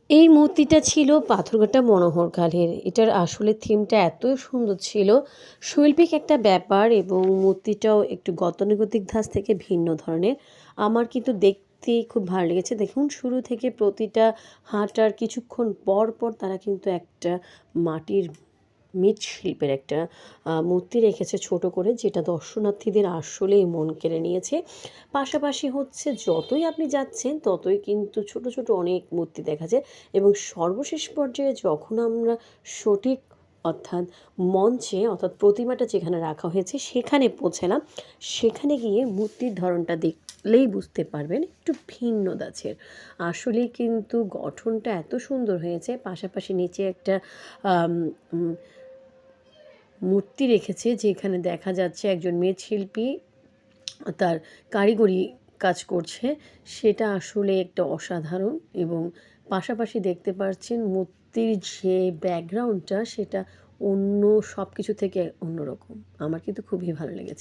এই মূর্তিটা ছিল পাথরঘাটা মনোহর কালের। এটার আসলে থিমটা এত সুন্দর ছিল। শৈল্পিক একটা ব্যাপার এবং মূর্তিটাও একটু গতানুগতিক ধাঁচ থেকে ভিন্ন ধরনের। আমার কিন্তু দেখতেই খুব ভালো লেগেছে। দেখুন শুরু থেকে প্রতিটা হাঁটার কিছুক্ষণ পর, পর তারা কিন্তু একটা মাটির মৃৎশিল্পের একটা মূর্তি রেখেছে ছোট করে, যেটা দর্শনার্থীদের আসলেই মন কেড়ে নিয়েছে। পাশাপাশি হচ্ছে যতই আপনি যাচ্ছেন ততই কিন্তু ছোট, ছোট অনেক মূর্তি দেখা যায় এবং সর্বশেষ পর্যায়ে যখন আমরা সঠিক অর্থাৎ মঞ্চে অর্থাৎ প্রতিমাটা যেখানে রাখা হয়েছে সেখানে পৌঁছালাম। সেখানে গিয়ে মূর্তির ধরনটা দেখলেই বুঝতে পারবেন একটু ভিন্ন ধাঁচের। আসলেই কিন্তু গঠনটা এত সুন্দর হয়েছে। পাশাপাশি নিচে একটা আম উম মূর্তি রেখেছে যেখানে দেখা যাচ্ছে একজন মৃৎশিল্পী তার কারিগরি কাজ করছে। সেটা আসলে একটা অসাধারণ এবং পাশাপাশি দেখতে পাচ্ছেন মূর্তির যে ব্যাকগ্রাউন্ডটা সেটা অন্য সব কিছু থেকে অন্যরকম। আমার কিন্তু খুবই ভালো লেগেছে।